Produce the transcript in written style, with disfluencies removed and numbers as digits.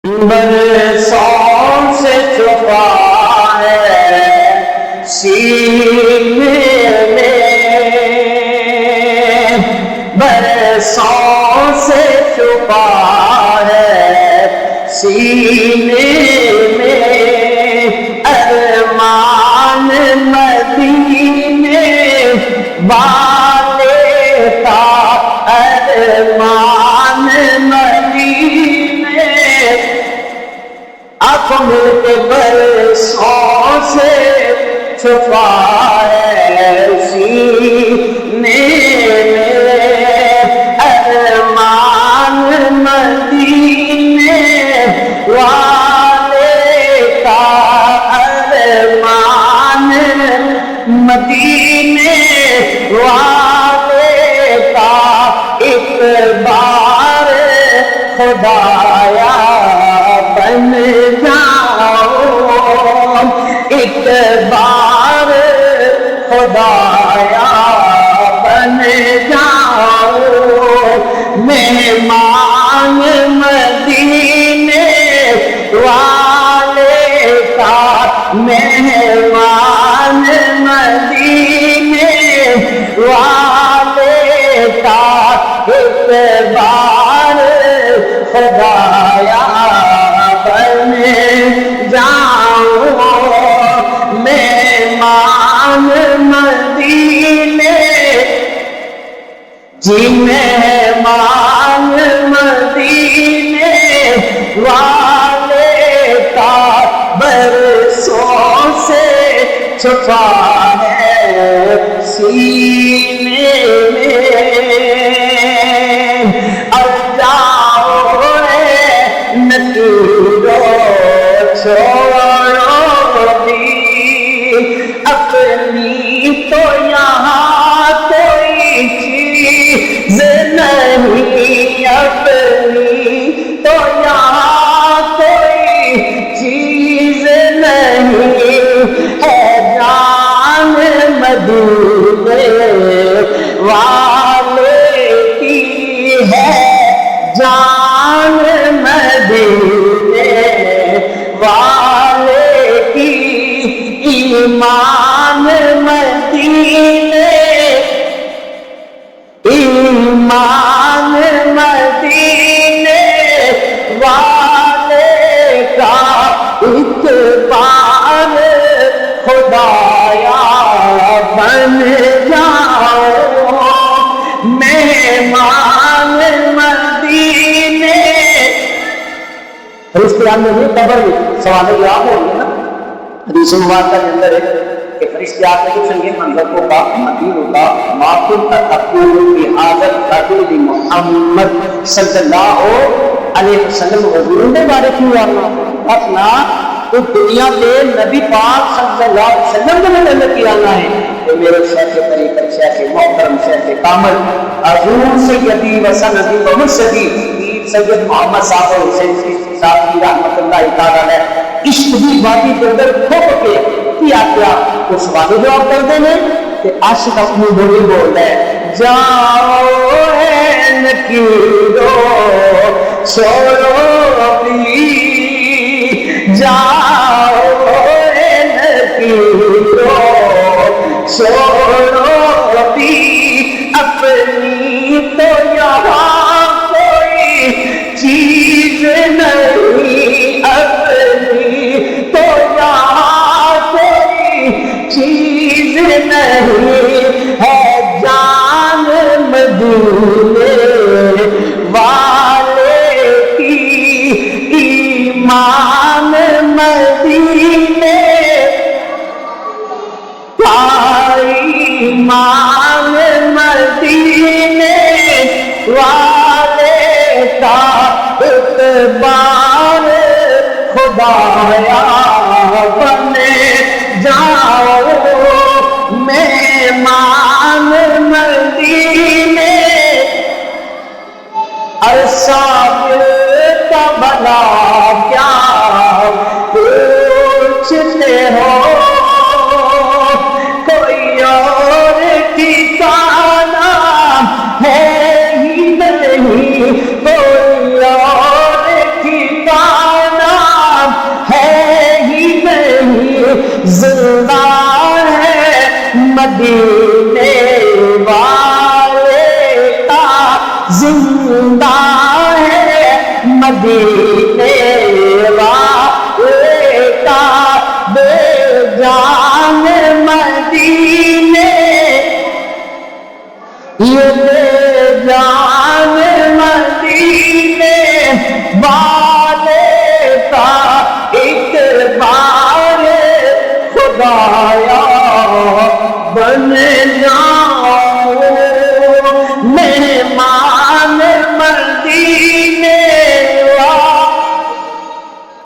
برسوں سے چھپا ہے سینے میں، برسوں سے چھپا ہے سینے میں، ارمان مدینے والے کا، ارمان مدینے آنکھوں میں کے برسوں سے چھپا ہے سینے میں، ارمان مدینے والے کا، ارمان مدینے والے کا، ایک بار خدایا بن جاؤ، ایک بار خدایا بن جاؤ، مہمان مدینے والے کا، مہمان مدینے والے کا، ایک بار خدایا بن جاؤ، مہمان مدینے، جی مہمان مدینے والے کا، برسوں سے چھپا ہے سینے میں، اور جاؤ نکیرو چھوڑو بھی، اپنی تو یہاں کوئی چیز نہیں، اپنی تو یہاں کوئی چیز نہیں ہے، جان مدینے والے کی ہے، جان مدینے والے کی، ایمان مدینے، ایمان مدینے والے کا، ایک بار خدایا بن جاؤ، مہمان مدینے۔ اور اس قرآن میں یہ خبر سوال آپ ہوگی نا، حدیث مبارکہ کے اندر ہے کہ فرشتے آتے ہیں سنگے منظر کو کا مدین ہوگا، معقول کا تقول کی حاضر رسول محمد صلی اللہ علیہ وسلم، حضور نے بارے کیوں آنا اپنا تو دنیا پہ نبی پاک صلی اللہ علیہ وسلم نے محنت کی آنا ہے، تو میرے شیخ طریقت، شیخ محترم، شیخ کامل، حضور سیدی و سندی و مرشدی سید محمد صاحب حسین صاحب کی رحمت اللہ تعالیٰ نے عشق کی وادی کے اندر کھوپ کے کیا کیا تو سوال جواب کر دیں کہ عاشق اپنی بولی بول ہے، جاؤ اے نکیرو چھوڑو بھی، جاؤ اے نکیرو چھوڑو بھی، اپنی تو یہاں کوئی چیز نہیں، اپنی تو یہاں کوئی چیز نہیں ہے، جان مدینے والے کی، ایمان مدینے کا، ایمان مدینے والے کا، ایک بار خدایا بن جاؤ، مہمان مدینے، ارسال کا بھلا کیا پوچھتے ہو، کوئی اور ٹھکانا ہے ہی نہیں، کوئی اور ٹھکانا زندہ ہے مدینے والے کا بے جان مدینے یہ بے جان مدینے والے کا ایک بار خدا